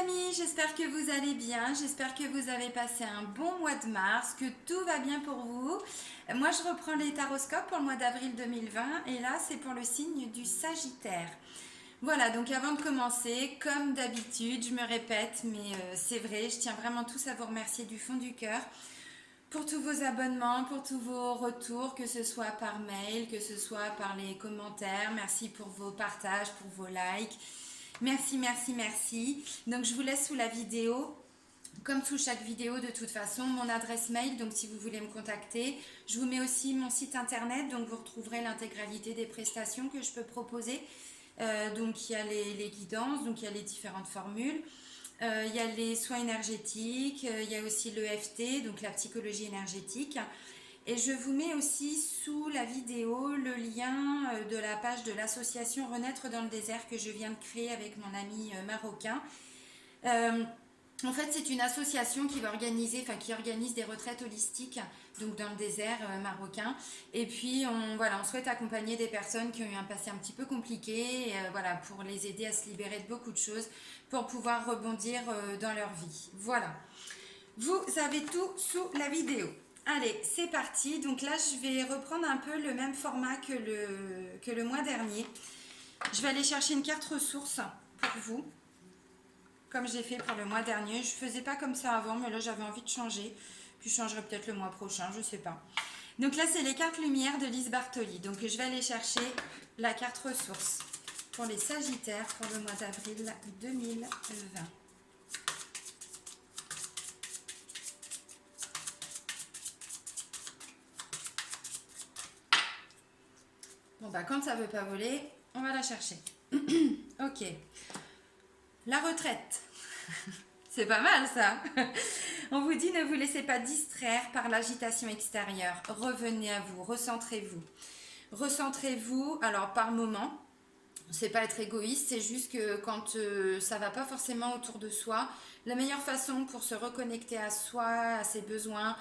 amis, j'espère que vous allez bien, j'espère que vous avez passé un bon mois de mars, que tout va bien pour vous. Moi je reprends les taroscopes pour le mois d'avril 2020 et là c'est pour le signe du Sagittaire. Voilà, donc avant de commencer, comme d'habitude, je me répète, mais c'est vrai, je tiens vraiment tous à vous remercier du fond du cœur pour tous vos abonnements, pour tous vos retours, que ce soit par mail, que ce soit par les commentaires. Merci pour vos partages, pour vos likes. Merci, merci, merci. Donc je vous laisse sous la vidéo, comme sous chaque vidéo de toute façon, mon adresse mail. Donc si vous voulez me contacter, je vous mets aussi mon site internet. Donc vous retrouverez l'intégralité des prestations que je peux proposer. Donc il y a les guidances, donc il y a les différentes formules. Il y a les soins énergétiques, il y a aussi l'EFT, donc la psychologie énergétique. Et je vous mets aussi sous la vidéo le lien de la page de l'association Renaître dans le désert que je viens de créer avec mon ami marocain. En fait, c'est une association qui organise des retraites holistiques, donc dans le désert marocain. Et puis, on souhaite accompagner des personnes qui ont eu un passé un petit peu compliqué, pour les aider à se libérer de beaucoup de choses, pour pouvoir rebondir dans leur vie. Voilà. Vous avez tout sous la vidéo. Allez, c'est parti. Donc là, je vais reprendre un peu le même format que le mois dernier. Je vais aller chercher une carte ressource pour vous, comme j'ai fait pour le mois dernier. Je ne faisais pas comme ça avant, mais là, j'avais envie de changer. Puis je changerai peut-être le mois prochain, je ne sais pas. Donc là, c'est les cartes lumière de Lise Bartoli. Donc je vais aller chercher la carte ressource pour les Sagittaires pour le mois d'avril 2020. Bon bah quand ça veut pas voler, on va la chercher. Ok. La retraite. C'est pas mal ça. On vous dit ne vous laissez pas distraire par l'agitation extérieure. Revenez à vous, recentrez-vous. Recentrez-vous, alors par moment. C'est pas être égoïste, c'est juste que quand ça va pas forcément autour de soi, la meilleure façon pour se reconnecter à soi, à ses besoins,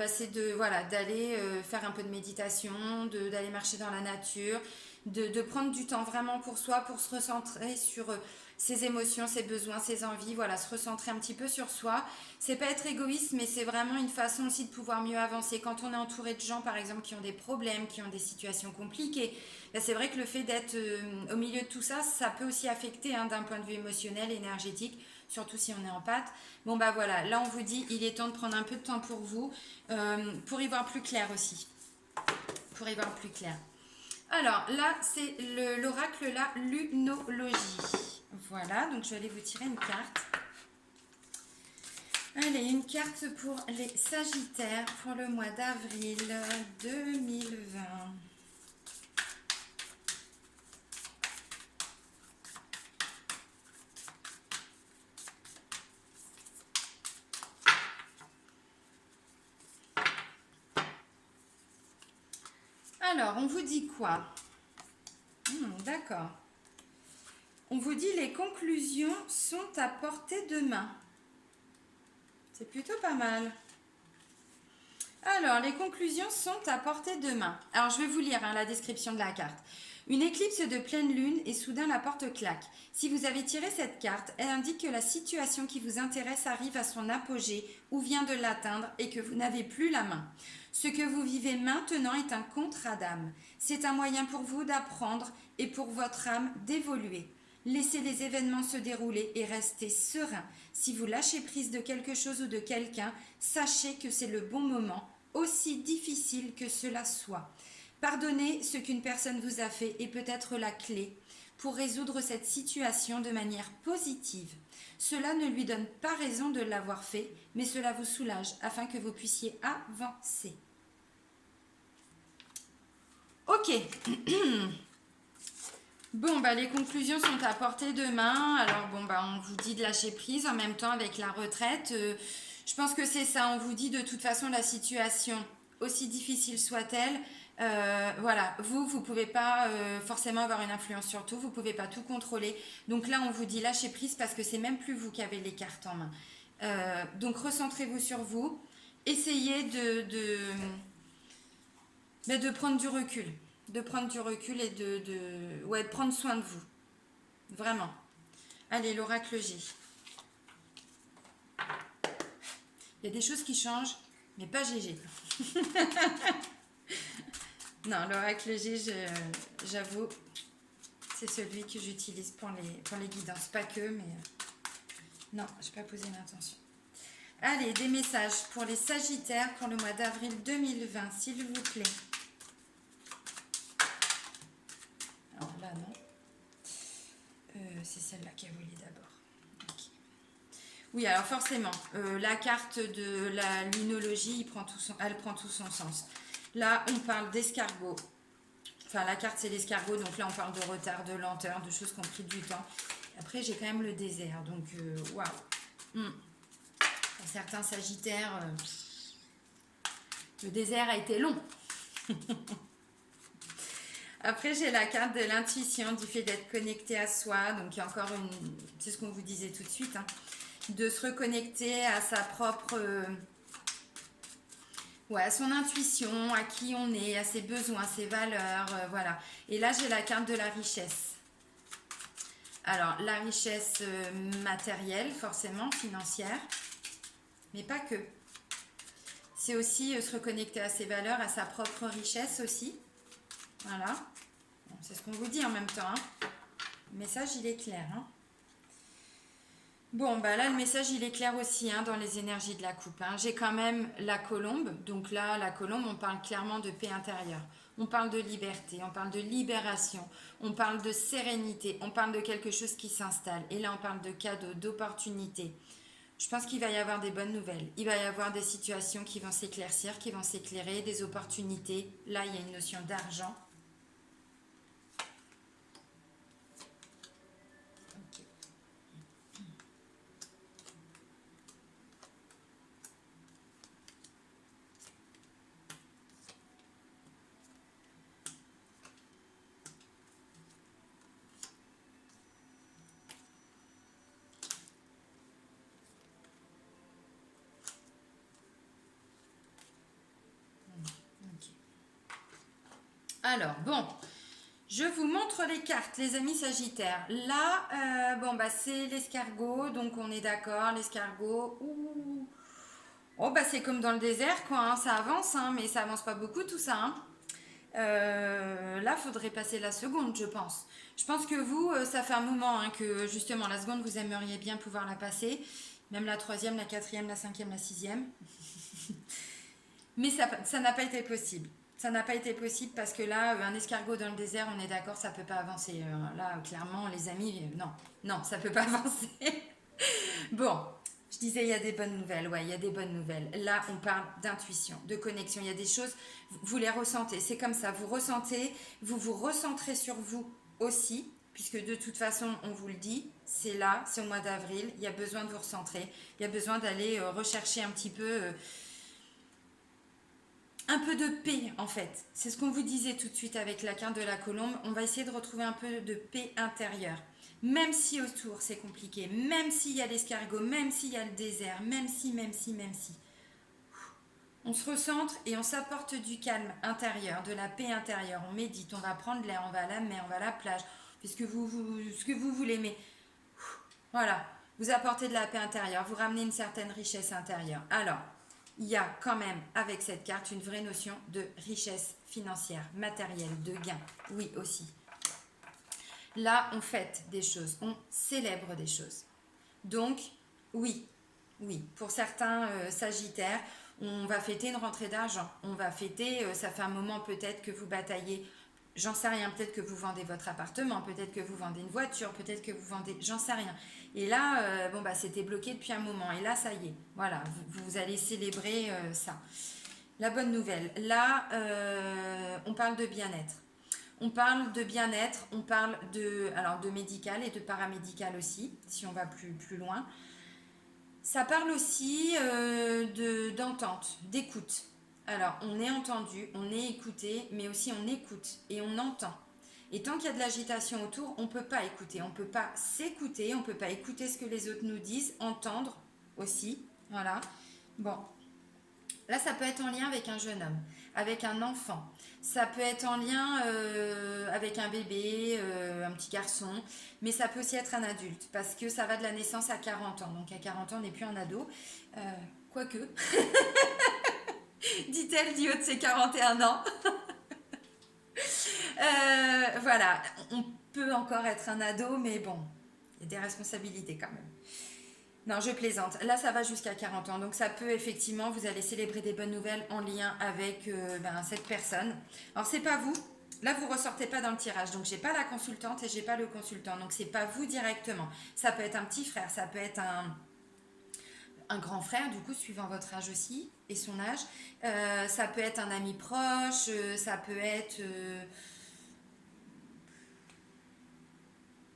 c'est d'aller faire un peu de méditation, d'aller marcher dans la nature, de prendre du temps vraiment pour soi, pour se recentrer sur ses émotions, ses besoins, ses envies, voilà, se recentrer un petit peu sur soi. C'est pas être égoïste, mais c'est vraiment une façon aussi de pouvoir mieux avancer. Quand on est entouré de gens, par exemple, qui ont des problèmes, qui ont des situations compliquées, c'est vrai que le fait d'être au milieu de tout ça, ça peut aussi affecter d'un point de vue émotionnel, énergétique, surtout si on est en pâte. Bon bah voilà, là on vous dit, il est temps de prendre un peu de temps pour vous, pour y voir plus clair aussi. Pour y voir plus clair. Alors là, c'est l'oracle, la lunologie. Voilà, donc je vais aller vous tirer une carte. Allez, une carte pour les Sagittaires pour le mois d'avril 2020. Alors, on vous dit quoi? D'accord. On vous dit les conclusions sont à portée de main. C'est plutôt pas mal. Alors, les conclusions sont à portée de main. Alors, je vais vous lire la description de la carte. Une éclipse de pleine lune et soudain la porte claque. Si vous avez tiré cette carte, elle indique que la situation qui vous intéresse arrive à son apogée ou vient de l'atteindre et que vous n'avez plus la main. Ce que vous vivez maintenant est un contrat d'âme. C'est un moyen pour vous d'apprendre et pour votre âme d'évoluer. Laissez les événements se dérouler et restez serein. Si vous lâchez prise de quelque chose ou de quelqu'un, sachez que c'est le bon moment, aussi difficile que cela soit. Pardonnez ce qu'une personne vous a fait est peut-être la clé pour résoudre cette situation de manière positive. Cela ne lui donne pas raison de l'avoir fait, mais cela vous soulage afin que vous puissiez avancer. Ok. Bon, les conclusions sont à portée de main. Alors, on vous dit de lâcher prise en même temps avec la retraite. Je pense que c'est ça. On vous dit de toute façon la situation, aussi difficile soit-elle, vous pouvez pas forcément avoir une influence sur tout. Vous pouvez pas tout contrôler. Donc là, on vous dit lâcher prise parce que c'est même plus vous qui avez les cartes en main. Donc, recentrez-vous sur vous. Essayez de prendre du recul. De prendre du recul et de prendre soin de vous. Vraiment. Allez, l'oracle G. Il y a des choses qui changent, mais pas GG. Non, l'oracle G, j'avoue, c'est celui que j'utilise pour les guidances. Pas que, mais non, je n'ai pas posé l'intention. Allez, des messages pour les Sagittaires pour le mois d'avril 2020, s'il vous plaît. Alors là, non. C'est celle-là qui a volé d'abord. Okay. Oui, alors forcément, la carte de la lunologie, elle prend tout son sens. Là, on parle d'escargot. Enfin, la carte, c'est l'escargot. Donc là, on parle de retard, de lenteur, de choses qui ont pris du temps. Après, j'ai quand même le désert. Donc, waouh. Pour certains Sagittaires, le désert a été long. Après, j'ai la carte de l'intuition, du fait d'être connecté à soi. Donc, il y a encore une... C'est ce qu'on vous disait tout de suite. Hein, de se reconnecter à sa propre... à son intuition, à qui on est, à ses besoins, ses valeurs, voilà. Et là, j'ai la carte de la richesse. Alors, la richesse matérielle, forcément, financière, mais pas que. C'est aussi se reconnecter à ses valeurs, à sa propre richesse aussi. Voilà. Bon, c'est ce qu'on vous dit en même temps. Hein. Le message, il est clair. Hein. Bon, bah là, le message, il est clair aussi hein, dans les énergies de la coupe. Hein. J'ai quand même la colombe. Donc là, la colombe, on parle clairement de paix intérieure. On parle de liberté, on parle de libération, on parle de sérénité, on parle de quelque chose qui s'installe. Et là, on parle de cadeaux, d'opportunités. Je pense qu'il va y avoir des bonnes nouvelles. Il va y avoir des situations qui vont s'éclaircir, qui vont s'éclairer, des opportunités. Là, il y a une notion d'argent. Alors, bon, je vous montre les cartes, les amis Sagittaires. Là, bon, bah, c'est l'escargot, donc on est d'accord, l'escargot. Oh, bah, c'est comme dans le désert, quoi, hein, ça avance, hein, mais ça avance pas beaucoup, tout ça. Hein. Là, faudrait passer la seconde, je pense. Je pense que vous, ça fait un moment hein, que, justement, la seconde, vous aimeriez bien pouvoir la passer. Même la troisième, la quatrième, la cinquième, la sixième. Mais ça n'a pas été possible. Ça n'a pas été possible parce que là, un escargot dans le désert, on est d'accord, ça peut pas avancer. Là, clairement, les amis, non, ça peut pas avancer. Bon, je disais, il y a des bonnes nouvelles. Ouais, il y a des bonnes nouvelles. Là, on parle d'intuition, de connexion. Il y a des choses, vous les ressentez. C'est comme ça, vous ressentez, vous vous recentrez sur vous aussi, puisque de toute façon, on vous le dit, c'est là, c'est au mois d'avril. Il y a besoin de vous recentrer. Il y a besoin d'aller rechercher un petit peu... un peu de paix en fait. C'est ce qu'on vous disait tout de suite avec la carte de la colombe. On va essayer de retrouver un peu de paix intérieure. Même si autour c'est compliqué, même s'il y a l'escargot, même s'il y a le désert, même si. On se recentre et on s'apporte du calme intérieur, de la paix intérieure. On médite, on va prendre l'air, on va à la mer, on va à la plage. Faites ce que vous voulez, mais voilà. Vous apportez de la paix intérieure, vous ramenez une certaine richesse intérieure. Alors, il y a quand même avec cette carte une vraie notion de richesse financière, matérielle, de gain. Oui aussi. Là, on fête des choses, on célèbre des choses. Donc, oui, pour certains Sagittaires, on va fêter une rentrée d'argent. On va fêter, ça fait un moment peut-être que vous bataillez. J'en sais rien, peut-être que vous vendez votre appartement, peut-être que vous vendez une voiture, peut-être que vous vendez, j'en sais rien. Et là, bon bah c'était bloqué depuis un moment. Et là, ça y est, voilà, vous allez célébrer ça. La bonne nouvelle, là, on parle de bien-être. On parle de bien-être, on parle de médical et de paramédical aussi, si on va plus loin. Ça parle aussi d'entente, d'écoute. Alors, on est entendu, on est écouté, mais aussi on écoute et on entend. Et tant qu'il y a de l'agitation autour, on ne peut pas écouter, on ne peut pas s'écouter, on ne peut pas écouter ce que les autres nous disent, entendre aussi. Voilà. Bon. Là, ça peut être en lien avec un jeune homme, avec un enfant. Ça peut être en lien avec un bébé, un petit garçon. Mais ça peut aussi être un adulte, parce que ça va de la naissance à 40 ans. Donc à 40 ans, on n'est plus un ado. Euh, Quoique, dit-elle du haut de ses 41 ans. Voilà, on peut encore être un ado, mais bon, il y a des responsabilités quand même. Non, je plaisante. Là, ça va jusqu'à 40 ans. Donc, ça peut effectivement, vous allez célébrer des bonnes nouvelles en lien avec cette personne. Alors, c'est pas vous. Là, vous ressortez pas dans le tirage. Donc, j'ai pas la consultante et j'ai pas le consultant. Donc, c'est pas vous directement. Ça peut être un petit frère, ça peut être un grand frère, du coup, suivant votre âge aussi et son âge. Ça peut être un ami proche. Ça peut être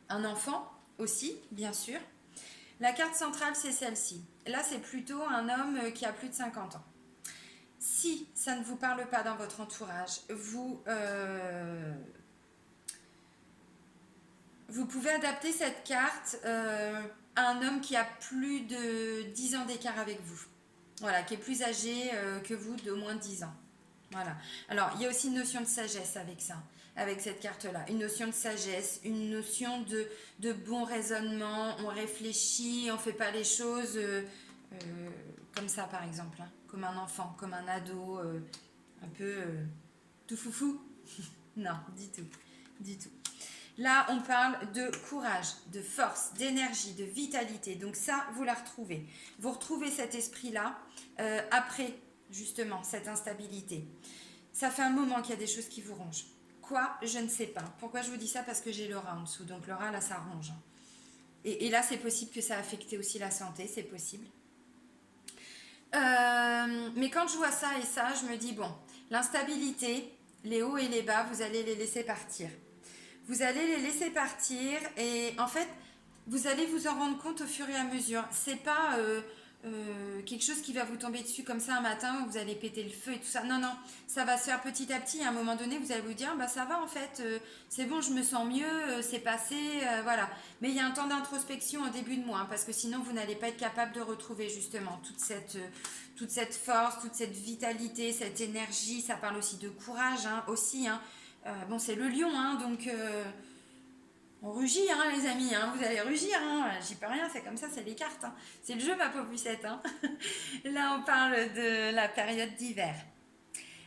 un enfant aussi, bien sûr. La carte centrale, c'est celle-ci. Là, c'est plutôt un homme qui a plus de 50 ans. Si ça ne vous parle pas dans votre entourage, vous pouvez adapter cette carte à un homme qui a plus de 10 ans d'écart avec vous. Voilà, qui est plus âgé que vous d'au moins 10 ans. Voilà. Alors, il y a aussi une notion de sagesse avec ça, avec cette carte-là. Une notion de sagesse, une notion de bon raisonnement. On réfléchit, on ne fait pas les choses comme ça, par exemple. Hein. Comme un enfant, comme un ado, un peu tout foufou. Non, du tout. Du tout. Là, on parle de courage, de force, d'énergie, de vitalité. Donc ça, vous la retrouvez. Vous retrouvez cet esprit-là après, justement, cette instabilité. Ça fait un moment qu'il y a des choses qui vous rongent. Quoi? Je ne sais pas. Pourquoi je vous dis ça? Parce que j'ai le rat en dessous. Donc le rat, là, ça ronge. Et là, c'est possible que ça a affecté aussi la santé. C'est possible. Mais quand je vois ça et ça, je me dis, bon, l'instabilité, les hauts et les bas, vous allez les laisser partir. Vous allez les laisser partir et en fait, vous allez vous en rendre compte au fur et à mesure. C'est pas quelque chose qui va vous tomber dessus comme ça un matin où vous allez péter le feu et tout ça. Non, non, ça va se faire petit à petit. À un moment donné, vous allez vous dire, bah ça va en fait, c'est bon, je me sens mieux, c'est passé, voilà. Mais il y a un temps d'introspection au début de mois hein, parce que sinon vous n'allez pas être capable de retrouver justement toute cette force, toute cette vitalité, cette énergie. Ça parle aussi de courage hein, aussi. Hein. Bon, c'est le lion, hein, donc on rugit, hein, les amis, hein, vous allez rugir, hein, j'y peux rien, c'est comme ça, c'est les cartes, hein. C'est le jeu, ma pauvre Lucette. Hein. Là, on parle de la période d'hiver.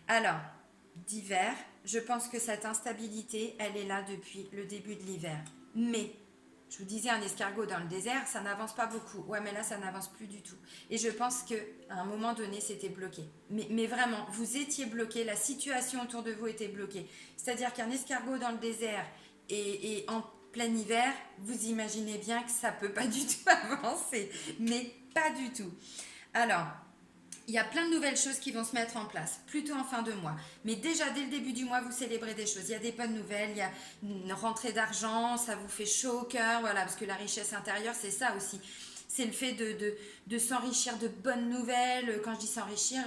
Alors, d'hiver, je pense que cette instabilité, elle est là depuis le début de l'hiver. Mais, je vous disais, un escargot dans le désert, ça n'avance pas beaucoup. Ouais, mais là, ça n'avance plus du tout. Et je pense qu'à un moment donné, c'était bloqué. Mais vraiment, vous étiez bloqué, la situation autour de vous était bloquée. C'est-à-dire qu'un escargot dans le désert et en plein hiver, vous imaginez bien que ça ne peut pas du tout avancer. Mais pas du tout. Alors, il y a plein de nouvelles choses qui vont se mettre en place, plutôt en fin de mois. Mais déjà, dès le début du mois, vous célébrez des choses. Il y a des bonnes nouvelles, il y a une rentrée d'argent, ça vous fait chaud au cœur, voilà, parce que la richesse intérieure, c'est ça aussi. C'est le fait de s'enrichir de bonnes nouvelles. Quand je dis s'enrichir,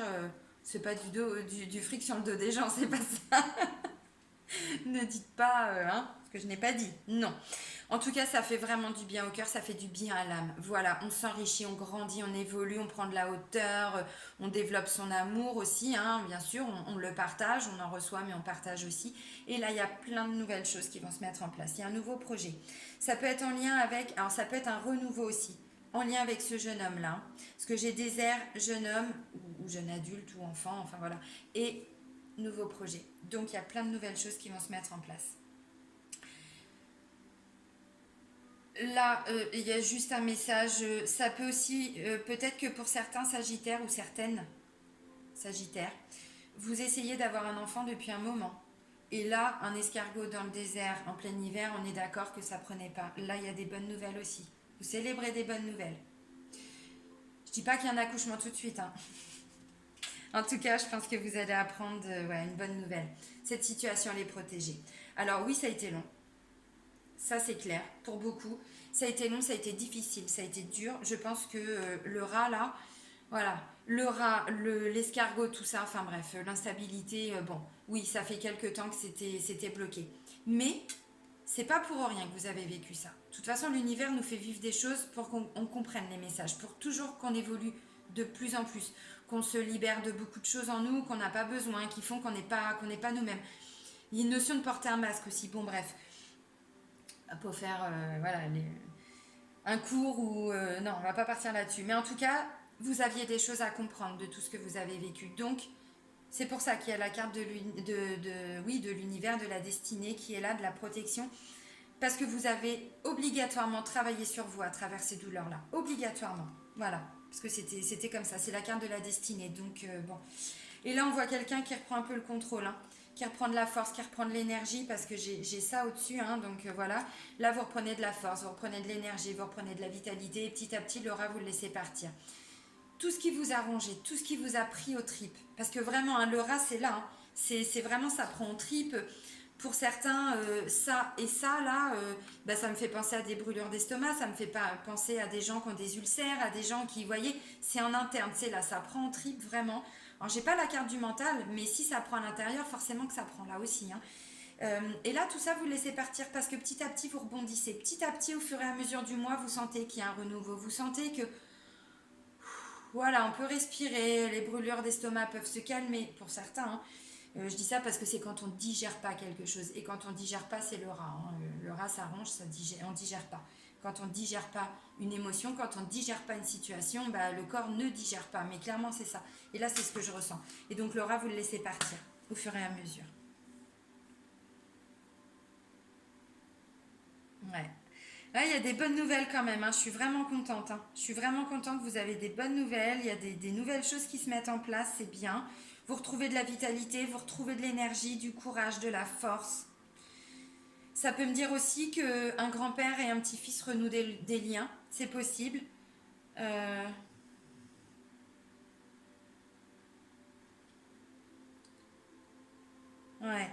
c'est pas du fric sur le dos des gens, c'est pas ça. Ne dites pas, hein, ce que je n'ai pas dit. Non. En tout cas, ça fait vraiment du bien au cœur, ça fait du bien à l'âme. Voilà, on s'enrichit, on grandit, on évolue, on prend de la hauteur, on développe son amour aussi, hein, bien sûr, on le partage, on en reçoit, mais on partage aussi. Et là, il y a plein de nouvelles choses qui vont se mettre en place. Il y a un nouveau projet. Ça peut être en lien avec, alors ça peut être un renouveau aussi, en lien avec ce jeune homme-là. Parce que j'ai des airs jeune homme, ou jeune adulte, ou enfant, enfin voilà. Et nouveau projet. Donc, il y a plein de nouvelles choses qui vont se mettre en place. Là, il y a juste un message. Ça peut aussi, peut-être que pour certains Sagittaires ou certaines Sagittaires, vous essayez d'avoir un enfant depuis un moment. Et là, un escargot dans le désert en plein hiver, on est d'accord que ça prenait pas. Là, il y a des bonnes nouvelles aussi. Vous célébrez des bonnes nouvelles. Je dis pas qu'il y a un accouchement tout de suite. Hein. En tout cas, je pense que vous allez apprendre ouais, une bonne nouvelle. Cette situation, elle est protégée. Alors oui, ça a été long. Ça, c'est clair, pour beaucoup. Ça a été long, ça a été difficile, ça a été dur. Je pense que le rat, là, voilà, le rat, l'escargot, tout ça, enfin bref, l'instabilité, bon, oui, ça fait quelques temps que c'était bloqué. Mais c'est pas pour rien que vous avez vécu ça. De toute façon, l'univers nous fait vivre des choses pour qu'on comprenne les messages, pour toujours qu'on évolue de plus en plus, qu'on se libère de beaucoup de choses en nous, qu'on n'a pas besoin, qui font qu'on n'est pas nous-mêmes. Il y a une notion de porter un masque aussi. Bon, bref, pour faire un cours ou... non, on va pas partir là-dessus. Mais en tout cas, vous aviez des choses à comprendre de tout ce que vous avez vécu. Donc, c'est pour ça qu'il y a la carte de l'univers, de la destinée qui est là, de la protection. Parce que vous avez obligatoirement travaillé sur vous à travers ces douleurs-là. Obligatoirement. Voilà. Parce que c'était comme ça. C'est la carte de la destinée. Donc, bon. Et là, on voit quelqu'un qui reprend un peu le contrôle. Hein, qui reprend de la force, qui reprend de l'énergie. Parce que j'ai ça au-dessus. Hein, donc, voilà. Là, vous reprenez de la force, vous reprenez de l'énergie, vous reprenez de la vitalité. Et petit à petit, l'aura, vous le laissez partir. Tout ce qui vous a rongé, tout ce qui vous a pris aux tripes. Parce que vraiment, hein, l'aura, c'est là. Hein, c'est vraiment, ça prend aux tripes. Pour certains, ça et ça, là, ça me fait penser à des brûlures d'estomac, ça me fait penser à des gens qui ont des ulcères, à des gens qui, vous voyez, c'est en interne, c'est là, ça prend en trip vraiment. Alors, j'ai pas la carte du mental, mais si ça prend à l'intérieur, forcément que ça prend là aussi. Hein. Et là, tout ça, vous le laissez partir parce que petit à petit, vous rebondissez. Petit à petit, au fur et à mesure du mois, vous sentez qu'il y a un renouveau. Vous sentez que, voilà, on peut respirer, les brûlures d'estomac peuvent se calmer pour certains, hein. Je dis ça parce que c'est quand on ne digère pas quelque chose. Et quand on ne digère pas, c'est le rat. Hein. Le rat, ça ronge, on ne digère pas. Quand on ne digère pas une émotion, quand on ne digère pas une situation, le corps ne digère pas. Mais clairement, c'est ça. Et là, c'est ce que je ressens. Et donc, le rat, vous le laissez partir au fur et à mesure. Ouais. Là, il y a des bonnes nouvelles quand même. Hein. Je suis vraiment contente. Hein. Je suis vraiment contente. Vous avez des bonnes nouvelles. Il y a des nouvelles choses qui se mettent en place. C'est bien. Vous retrouvez de la vitalité, vous retrouvez de l'énergie, du courage, de la force. Ça peut me dire aussi qu'un grand-père et un petit-fils renouent des liens. C'est possible. Euh, ouais.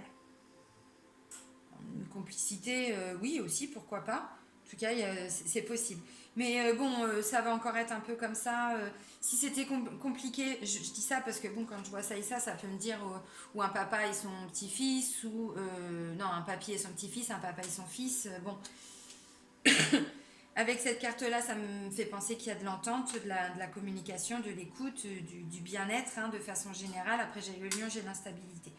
Une complicité, oui aussi, pourquoi pas. En tout cas, c'est possible. Mais ça va encore être un peu comme ça. Si c'était compliqué, je dis ça parce que bon, quand je vois ça et ça peut me dire ou un papa et son petit-fils, ou non, un papy et son petit-fils, un papa et son fils. Bon, avec cette carte-là, ça me fait penser qu'il y a de l'entente, de la communication, de l'écoute, du bien-être, hein, de façon générale. Après, j'ai le lion, j'ai l'instabilité.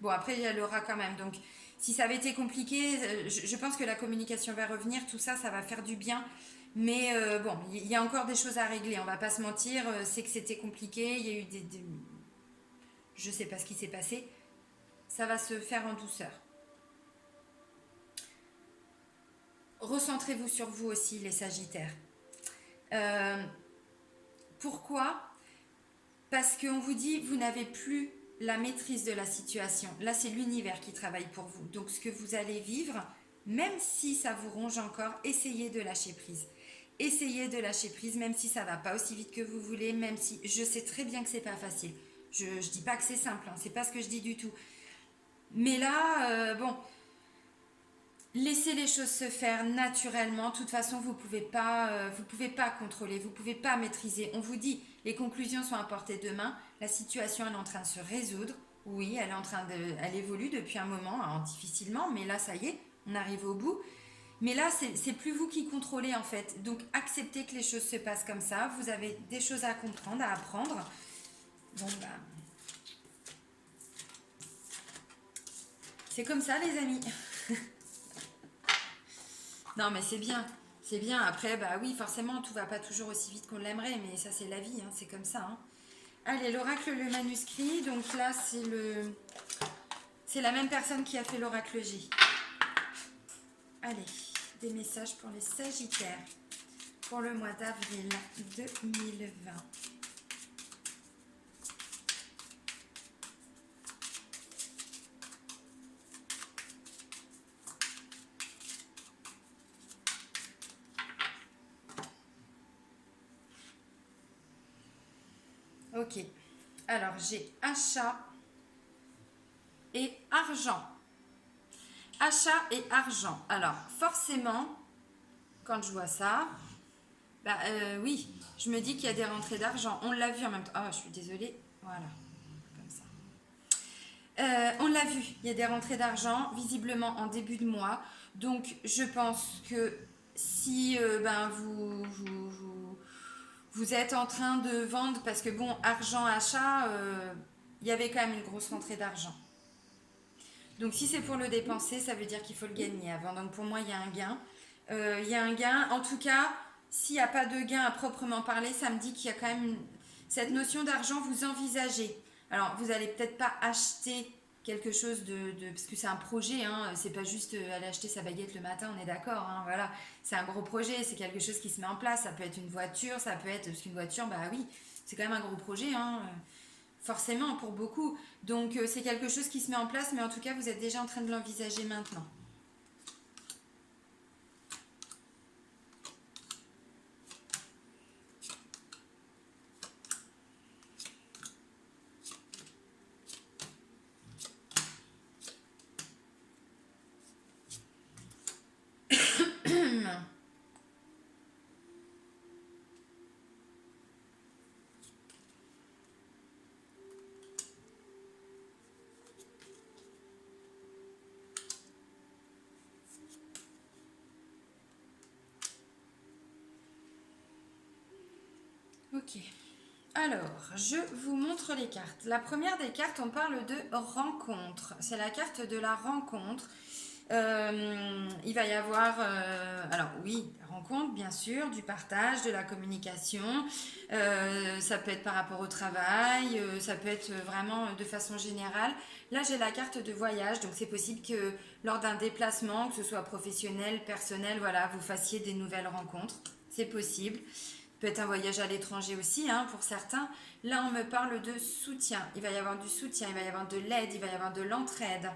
Bon, après, il y a l'aura quand même. Donc, si ça avait été compliqué, je pense que la communication va revenir. Tout ça, ça va faire du bien. Mais bon, il y a encore des choses à régler. On va pas se mentir. C'est que c'était compliqué. Il y a eu je sais pas ce qui s'est passé. Ça va se faire en douceur. Recentrez-vous sur vous aussi, les Sagittaires. Euh, Pourquoi? Parce qu'on vous dit, vous n'avez plus la maîtrise de la situation. Là, c'est l'univers qui travaille pour vous. Donc, ce que vous allez vivre, même si ça vous ronge encore, essayez de lâcher prise. Essayez de lâcher prise, même si ça va pas aussi vite que vous voulez, même si je sais très bien que c'est pas facile. Je dis pas que c'est simple, hein, c'est pas ce que je dis du tout. Mais là, laissez les choses se faire naturellement. De toute façon, vous pouvez pas contrôler, vous pouvez pas maîtriser. On vous dit, les conclusions sont à portée de main. La situation elle est en train de se résoudre. Oui, elle évolue depuis un moment, hein, difficilement, mais là, ça y est, on arrive au bout. Mais là, c'est plus vous qui contrôlez en fait. Donc, acceptez que les choses se passent comme ça. Vous avez des choses à comprendre, à apprendre. Bon, c'est comme ça, les amis. Non, mais c'est bien. C'est bien. Après, oui, forcément, tout va pas toujours aussi vite qu'on l'aimerait, mais ça, c'est la vie, hein, c'est comme ça. Hein. Allez, l'oracle, le manuscrit. Donc là, c'est la même personne qui a fait l'oracle J. Allez, des messages pour les Sagittaires pour le mois d'avril 2020. Ok. Alors, j'ai achat et argent. Achat et argent. Alors, forcément, quand je vois ça, oui, je me dis qu'il y a des rentrées d'argent. On l'a vu en même temps. Ah, je suis désolée. Voilà, comme ça. On l'a vu, il y a des rentrées d'argent, visiblement en début de mois. Donc, je pense que si vous vous êtes en train de vendre parce que bon, argent, achat, il y avait quand même une grosse rentrée d'argent. Donc si c'est pour le dépenser, ça veut dire qu'il faut le gagner avant. Donc pour moi, il y a un gain. Il y a un gain. En tout cas, s'il n'y a pas de gain à proprement parler, ça me dit qu'il y a quand même cette notion d'argent, vous envisagez. Alors, vous n'allez peut-être pas acheter quelque chose parce que c'est un projet, hein, c'est pas juste aller acheter sa baguette le matin, on est d'accord, hein, voilà. C'est un gros projet, c'est quelque chose qui se met en place. Ça peut être une voiture, ça peut être... Parce qu'une voiture, bah oui, c'est quand même un gros projet, hein, forcément, pour beaucoup. Donc, c'est quelque chose qui se met en place, mais en tout cas, vous êtes déjà en train de l'envisager maintenant. Ok. Alors, je vous montre les cartes. La première des cartes, on parle de rencontre. C'est la carte de la rencontre. Il va y avoir, alors oui, rencontre, bien sûr, du partage, de la communication. Ça peut être par rapport au travail, ça peut être vraiment de façon générale. Là, j'ai la carte de voyage, donc c'est possible que lors d'un déplacement, que ce soit professionnel, personnel, voilà, vous fassiez des nouvelles rencontres. C'est possible. Peut être un voyage à l'étranger aussi, hein, pour certains. Là, on me parle de soutien. Il va y avoir du soutien, il va y avoir de l'aide, il va y avoir de l'entraide.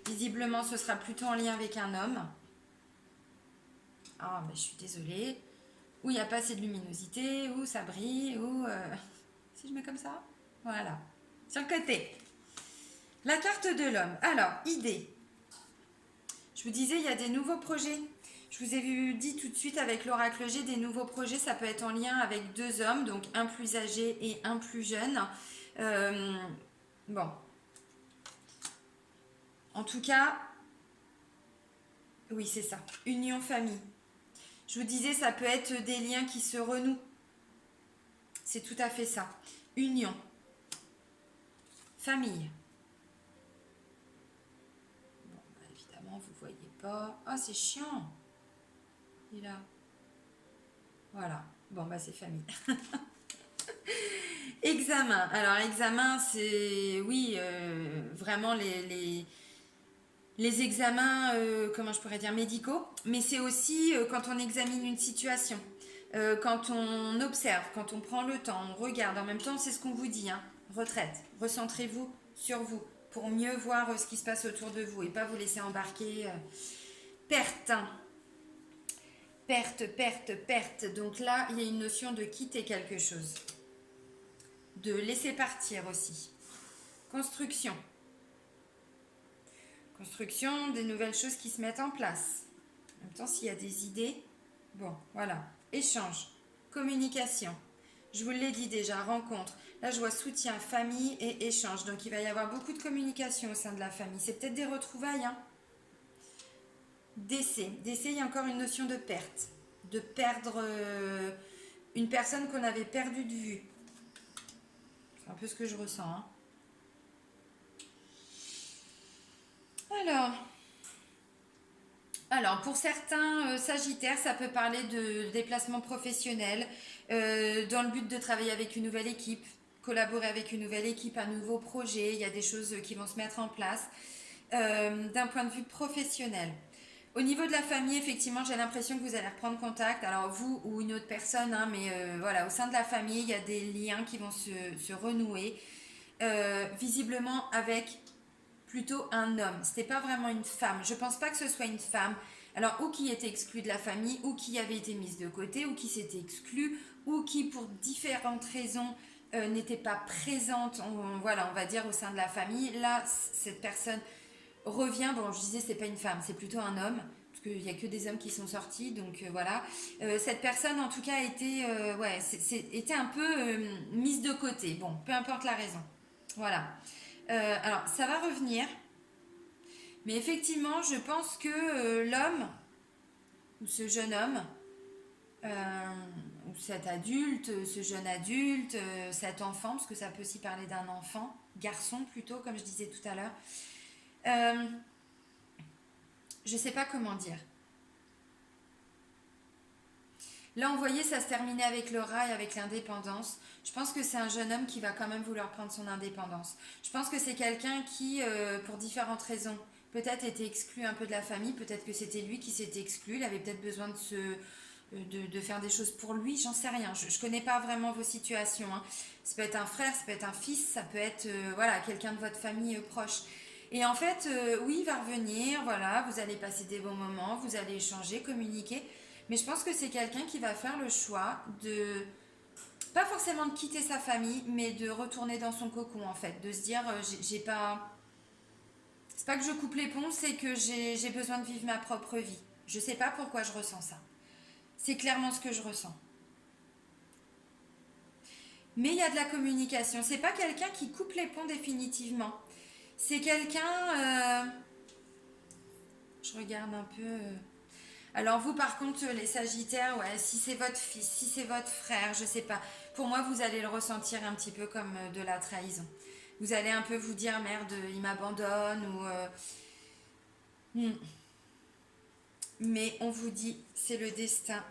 Visiblement, ce sera plutôt en lien avec un homme. Ah, mais je suis désolée. Où il n'y a pas assez de luminosité, où ça brille, où... Si je mets comme ça, voilà. Sur le côté. La carte de l'homme. Alors, idée. Je vous disais, il y a des nouveaux projets. Je vous ai dit tout de suite avec l'oracle G, des nouveaux projets, ça peut être en lien avec deux hommes, donc un plus âgé et un plus jeune. Bon. En tout cas, oui, c'est ça. Union famille. Je vous disais, ça peut être des liens qui se renouent. C'est tout à fait ça. Union. Famille. Bon, bah, évidemment, vous ne voyez pas. Ah, c'est chiant. Il est là. Voilà. Bon, bah, c'est famille. Examen. Alors, examen, c'est, oui, vraiment les examens, comment je pourrais dire, médicaux. Mais c'est aussi quand on examine une situation. Quand on observe, quand on prend le temps, on regarde. En même temps, c'est ce qu'on vous dit, hein. Retraite. Recentrez-vous sur vous pour mieux voir ce qui se passe autour de vous et pas vous laisser embarquer. Perte. Perte, perte, perte. Donc là, il y a une notion de quitter quelque chose. De laisser partir aussi. Construction. Construction, des nouvelles choses qui se mettent en place. En même temps, s'il y a des idées, bon, voilà. Échange, communication. Je vous l'ai dit déjà, rencontre. Là, je vois soutien, famille et échange. Donc, il va y avoir beaucoup de communication au sein de la famille. C'est peut-être des retrouvailles, hein. Décès. Décès, il y a encore une notion de perte. De perdre une personne qu'on avait perdue de vue. C'est un peu ce que je ressens, hein. Alors, pour certains Sagittaires, ça peut parler de déplacement professionnel, dans le but de travailler avec une nouvelle équipe, collaborer avec une nouvelle équipe, un nouveau projet, il y a des choses qui vont se mettre en place, d'un point de vue professionnel. Au niveau de la famille, effectivement, j'ai l'impression que vous allez reprendre contact, alors vous ou une autre personne, hein, mais voilà, au sein de la famille, il y a des liens qui vont se renouer, visiblement avec plutôt un homme. C'était pas vraiment une femme. Je pense pas que ce soit une femme. Alors, ou qui était exclue de la famille, ou qui avait été mise de côté, ou qui s'était exclue, ou qui, pour différentes raisons, n'était pas présente, voilà, on va dire, au sein de la famille. Là, cette personne revient. Bon, je disais, c'est pas une femme, c'est plutôt un homme. Parce qu'il n'y a que des hommes qui sont sortis, donc voilà. Cette personne, en tout cas, était un peu mise de côté. Bon, peu importe la raison. Voilà. Alors, ça va revenir. Mais effectivement, je pense que l'homme, ou ce jeune homme, ou cet adulte, ce jeune adulte, cet enfant, parce que ça peut aussi parler d'un enfant, garçon plutôt, comme je disais tout à l'heure. Euh, je ne sais pas comment dire. Là, on voyait, ça se terminait avec le rat et avec l'indépendance. Je pense que c'est un jeune homme qui va quand même vouloir prendre son indépendance. Je pense que c'est quelqu'un qui, pour différentes raisons, peut-être était exclu un peu de la famille, peut-être que c'était lui qui s'était exclu, il avait peut-être besoin de faire des choses pour lui, j'en sais rien. Je ne connais pas vraiment vos situations, hein. Ça peut être un frère, ça peut être un fils, ça peut être voilà, quelqu'un de votre famille proche. Et en fait, oui, il va revenir, voilà, vous allez passer des bons moments, vous allez échanger, communiquer. Mais je pense que c'est quelqu'un qui va faire le choix de, pas forcément de quitter sa famille, mais de retourner dans son cocon en fait. De se dire, j'ai pas. C'est pas que je coupe les ponts, c'est que j'ai besoin de vivre ma propre vie. Je sais pas pourquoi je ressens ça. C'est clairement ce que je ressens. Mais il y a de la communication. C'est pas quelqu'un qui coupe les ponts définitivement. C'est quelqu'un. Je regarde un peu. Alors vous par contre les Sagittaires, ouais, si c'est votre fils, si c'est votre frère, je sais pas. Pour moi vous allez le ressentir un petit peu comme de la trahison. Vous allez un peu vous dire merde, il m'abandonne ou hmm. Mais on vous dit c'est le destin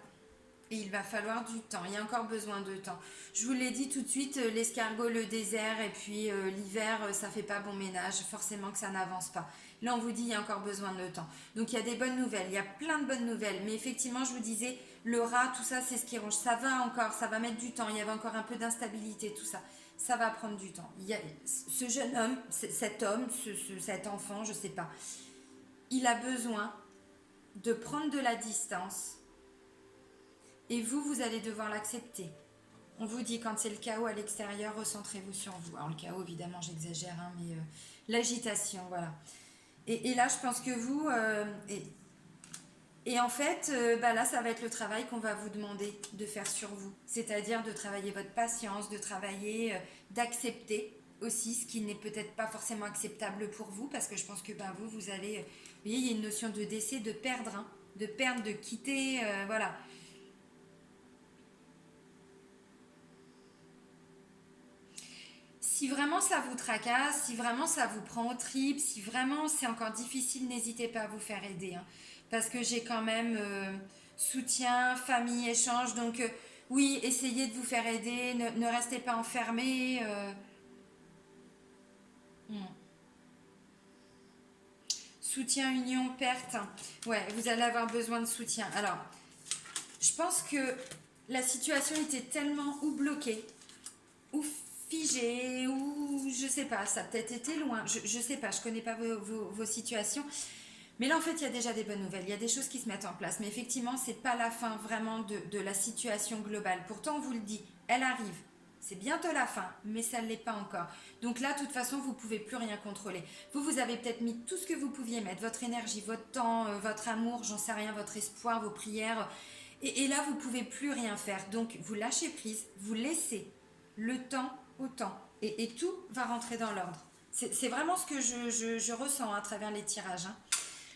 et il va falloir du temps. Il y a encore besoin de temps. Je vous l'ai dit tout de suite, l'escargot, le désert et puis l'hiver, ça fait pas bon ménage. Forcément que ça n'avance pas. Là, on vous dit il y a encore besoin de temps. Donc il y a des bonnes nouvelles, il y a plein de bonnes nouvelles. Mais effectivement, je vous disais, le rat, tout ça, c'est ce qui ronge. Ça va encore, ça va mettre du temps. Il y avait encore un peu d'instabilité, tout ça. Ça va prendre du temps. Il y a, ce jeune homme, cet homme, cet enfant, je sais pas, il a besoin de prendre de la distance. Et vous, vous allez devoir l'accepter. On vous dit quand c'est le chaos à l'extérieur, recentrez-vous sur vous. Alors le chaos, évidemment, j'exagère, hein, mais l'agitation, voilà. Et là, je pense que vous... et en fait, bah là, ça va être le travail qu'on va vous demander de faire sur vous. C'est-à-dire de travailler votre patience, de travailler, d'accepter aussi ce qui n'est peut-être pas forcément acceptable pour vous, parce que je pense que bah, vous allez... vous voyez, il y a une notion de décès, de perdre, hein, de perdre, de quitter, voilà. Si vraiment ça vous tracasse, si vraiment ça vous prend aux tripes, si vraiment c'est encore difficile, n'hésitez pas à vous faire aider, hein. Parce que j'ai quand même soutien, famille, échange. Donc oui, essayez de vous faire aider, ne restez pas enfermés. Hmm. Soutien, union, perte. Ouais, vous allez avoir besoin de soutien. Alors, je pense que la situation était tellement ou bloquée, ou figée, ou je sais pas, ça a peut-être été loin. Je sais pas, je connais pas vos situations. Mais là, en fait, il y a déjà des bonnes nouvelles. Il y a des choses qui se mettent en place. Mais effectivement, c'est pas la fin vraiment de la situation globale. Pourtant, on vous le dit, elle arrive. C'est bientôt la fin, mais ça ne l'est pas encore. Donc là, de toute façon, vous ne pouvez plus rien contrôler. Vous avez peut-être mis tout ce que vous pouviez mettre, votre énergie, votre temps, votre amour, j'en sais rien, votre espoir, vos prières. Et là, vous ne pouvez plus rien faire. Donc, vous lâchez prise, vous laissez le temps au temps. Et tout va rentrer dans l'ordre. C'est vraiment ce que je ressens à travers les tirages, hein.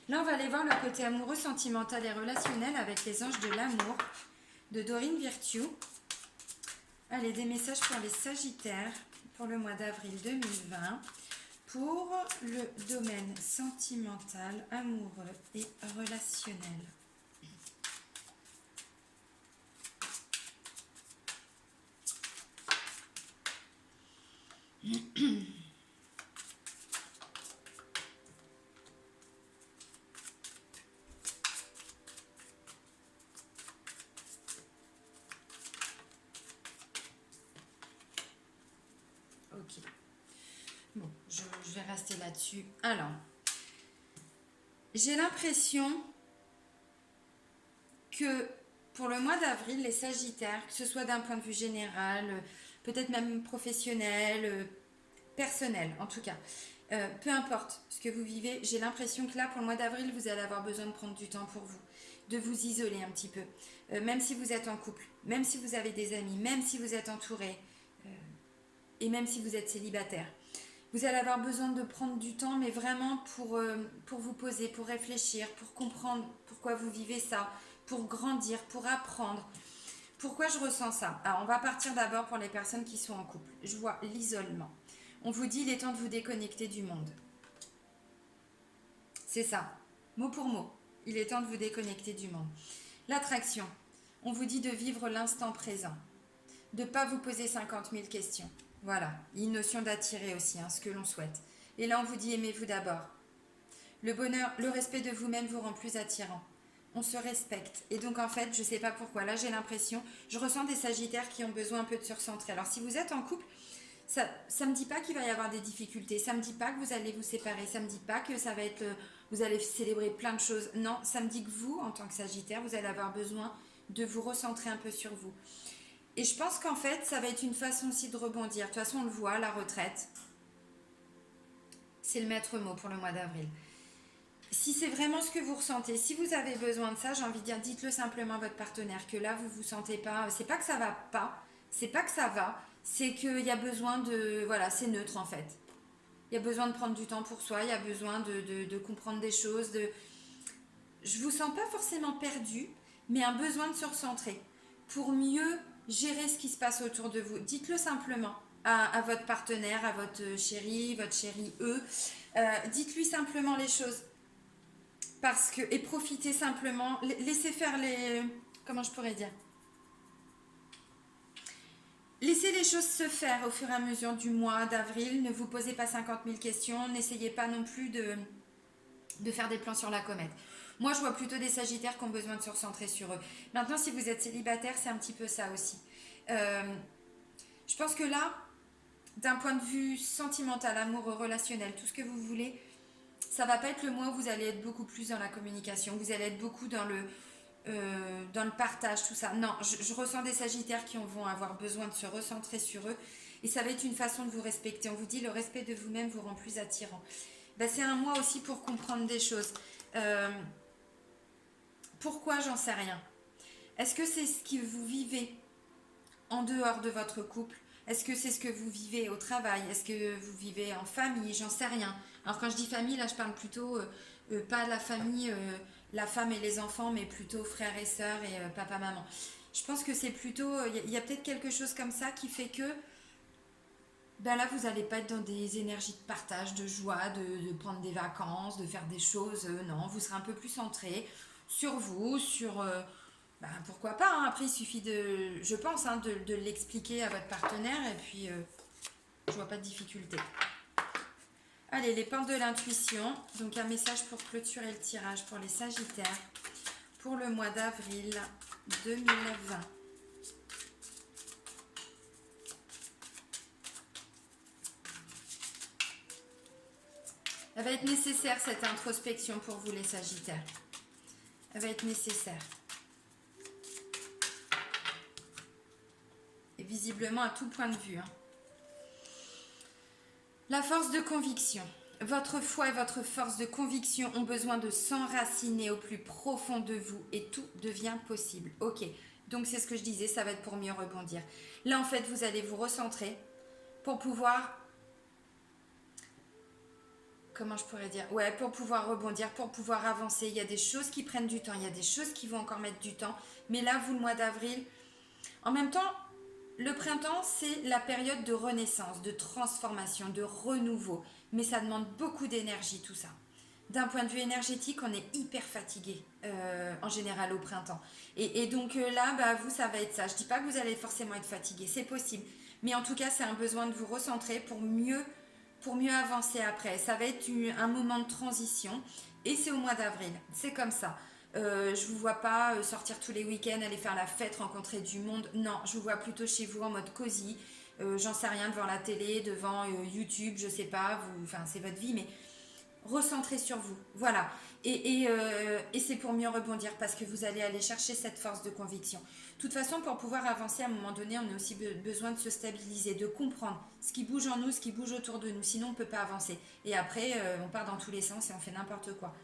Là, on va aller voir le côté amoureux, sentimental et relationnel avec les anges de l'amour de Dorine Virtue. Allez, des messages pour les Sagittaires pour le mois d'avril 2020 pour le domaine sentimental, amoureux et relationnel. Ok. Bon, je vais rester là-dessus. Alors, j'ai l'impression que pour le mois d'avril, les Sagittaires, que ce soit d'un point de vue général, peut-être même professionnel, personnel en tout cas, peu importe ce que vous vivez, j'ai l'impression que là, pour le mois d'avril, vous allez avoir besoin de prendre du temps pour vous, de vous isoler un petit peu. Même si vous êtes en couple, même si vous avez des amis, même si vous êtes entouré, et même si vous êtes célibataire. Vous allez avoir besoin de prendre du temps, mais vraiment pour vous poser, pour réfléchir, pour comprendre pourquoi vous vivez ça, pour grandir, pour apprendre, Pourquoi je ressens ça? Alors, on va partir d'abord pour les personnes qui sont en couple. Je vois l'isolement. On vous dit, il est temps de vous déconnecter du monde. C'est ça, mot pour mot. Il est temps de vous déconnecter du monde. L'attraction. On vous dit de vivre l'instant présent. De ne pas vous poser 50 000 questions. Voilà, il y a une notion d'attirer aussi, hein, ce que l'on souhaite. Et là, on vous dit aimez-vous d'abord. Le bonheur, le respect de vous-même vous rend plus attirant. On se respecte. Et donc, en fait, je ne sais pas pourquoi. Là, j'ai l'impression, je ressens des sagittaires qui ont besoin un peu de se recentrer. Alors, si vous êtes en couple, ça ne me dit pas qu'il va y avoir des difficultés. Ça ne me dit pas que vous allez vous séparer. Ça ne me dit pas que ça va être, vous allez célébrer plein de choses. Non, ça me dit que vous, en tant que sagittaire, vous allez avoir besoin de vous recentrer un peu sur vous. Et je pense qu'en fait, ça va être une façon aussi de rebondir. De toute façon, on le voit, la retraite, c'est le maître mot pour le mois d'avril. Si c'est vraiment ce que vous ressentez, si vous avez besoin de ça, j'ai envie de dire, dites-le simplement à votre partenaire, que là, vous ne vous sentez pas, c'est pas que ça va pas, c'est pas que ça va, c'est qu'il y a besoin de, voilà, c'est neutre en fait. Il y a besoin de prendre du temps pour soi, il y a besoin de comprendre des choses, je vous sens pas forcément perdu, mais un besoin de se recentrer pour mieux gérer ce qui se passe autour de vous. Dites-le simplement à votre partenaire, à votre chéri, eux. Dites-lui simplement les choses. Parce que, et profitez simplement, laissez faire les... Comment je pourrais dire? Laissez les choses se faire au fur et à mesure du mois d'avril. Ne vous posez pas 50 000 questions. N'essayez pas non plus de faire des plans sur la comète. Moi, je vois plutôt des sagittaires qui ont besoin de se recentrer sur eux. Maintenant, si vous êtes célibataire, c'est un petit peu ça aussi. Je pense que là, d'un point de vue sentimental, amoureux, relationnel, tout ce que vous voulez, ça va pas être le mois où vous allez être beaucoup plus dans la communication, vous allez être beaucoup dans le partage, tout ça. Non, je ressens des sagittaires qui vont avoir besoin de se recentrer sur eux et ça va être une façon de vous respecter. On vous dit le respect de vous-même vous rend plus attirant. Ben, c'est un mois aussi pour comprendre des choses. Pourquoi? J'en sais rien. Est-ce que c'est ce que vous vivez en dehors de votre couple? Est-ce que c'est ce que vous vivez au travail? Est-ce que vous vivez en famille? J'en sais rien. Alors quand je dis famille, là je parle plutôt pas de la famille, la femme et les enfants, mais plutôt frères et sœurs et papa, maman. Je pense que c'est plutôt, il y a peut-être quelque chose comme ça qui fait que ben là vous n'allez pas être dans des énergies de partage, de joie, de prendre des vacances, de faire des choses. Non, vous serez un peu plus centré sur vous, sur... ben, pourquoi pas, hein. Après il suffit de, je pense, hein, de l'expliquer à votre partenaire et puis je vois pas de difficulté. Allez, les portes de l'intuition. Donc un message pour clôturer le tirage pour les sagittaires pour le mois d'avril 2020. Elle va être nécessaire cette introspection pour vous les sagittaires. Elle va être nécessaire. Et visiblement à tout point de vue. Hein. La force de conviction. Votre foi et votre force de conviction ont besoin de s'enraciner au plus profond de vous et tout devient possible. Ok, donc c'est ce que je disais, ça va être pour mieux rebondir. Là en fait vous allez vous recentrer pour pouvoir... Comment je pourrais dire? Ouais, pour pouvoir rebondir, pour pouvoir avancer. Il y a des choses qui prennent du temps, il y a des choses qui vont encore mettre du temps. Mais là, vous, le mois d'avril, en même temps, le printemps, c'est la période de renaissance, de transformation, de renouveau. Mais ça demande beaucoup d'énergie, tout ça. D'un point de vue énergétique, on est hyper fatigué en général au printemps. Et donc là, bah, vous, ça va être ça. Je ne dis pas que vous allez forcément être fatigué, c'est possible. Mais en tout cas, c'est un besoin de vous recentrer pour mieux avancer après. Ça va être un moment de transition et c'est au mois d'avril. C'est comme ça. Je vous vois pas sortir tous les week-ends, aller faire la fête, rencontrer du monde. Non, je vous vois plutôt chez vous en mode cosy. J'en sais rien, devant la télé, devant YouTube, je sais pas. Enfin, c'est votre vie, mais recentrez sur vous. Voilà. Et c'est pour mieux rebondir parce que vous allez aller chercher cette force de conviction. De toute façon, pour pouvoir avancer, à un moment donné, on a aussi besoin de se stabiliser, de comprendre ce qui bouge en nous, ce qui bouge autour de nous. Sinon, on ne peut pas avancer. Et après, on part dans tous les sens et on fait n'importe quoi.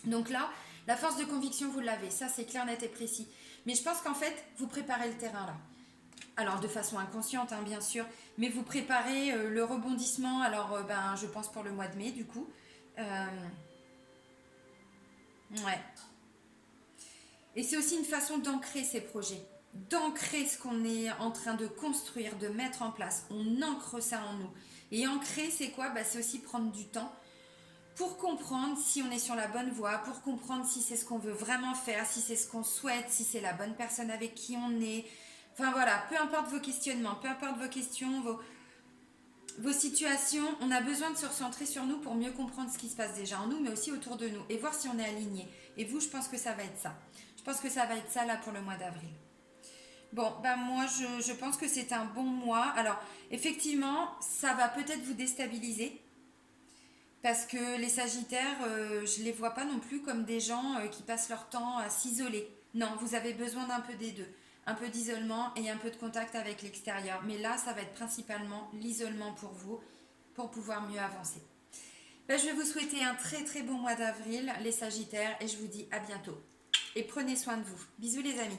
Donc là, la force de conviction, vous l'avez. Ça, c'est clair, net et précis. Mais je pense qu'en fait, vous préparez le terrain là. Alors, de façon inconsciente, hein, bien sûr. Mais vous préparez le rebondissement. Alors, je pense pour le mois de mai, du coup. Ouais. Et c'est aussi une façon d'ancrer ces projets. d'ancrer ce qu'on est en train de construire, de mettre en place. On ancre ça en nous. Et ancrer, c'est quoi? C'est aussi prendre du temps pour comprendre si on est sur la bonne voie, pour comprendre si c'est ce qu'on veut vraiment faire, si c'est ce qu'on souhaite, si c'est la bonne personne avec qui on est. Enfin voilà, peu importe vos questionnements, peu importe vos questions, vos situations, on a besoin de se recentrer sur nous pour mieux comprendre ce qui se passe déjà en nous, mais aussi autour de nous, et voir si on est aligné. Et vous, je pense que ça va être ça. Je pense que ça va être ça là pour le mois d'avril. Bon, moi je pense que c'est un bon mois. Alors, effectivement, ça va peut-être vous déstabiliser, parce que les Sagittaires, je les vois pas non plus comme des gens qui passent leur temps à s'isoler. Non, vous avez besoin d'un peu des deux. Un peu d'isolement et un peu de contact avec l'extérieur. Mais là, ça va être principalement l'isolement pour vous, pour pouvoir mieux avancer. Je vais vous souhaiter un très très bon mois d'avril, les Sagittaires, et je vous dis à bientôt. Et prenez soin de vous. Bisous les amis.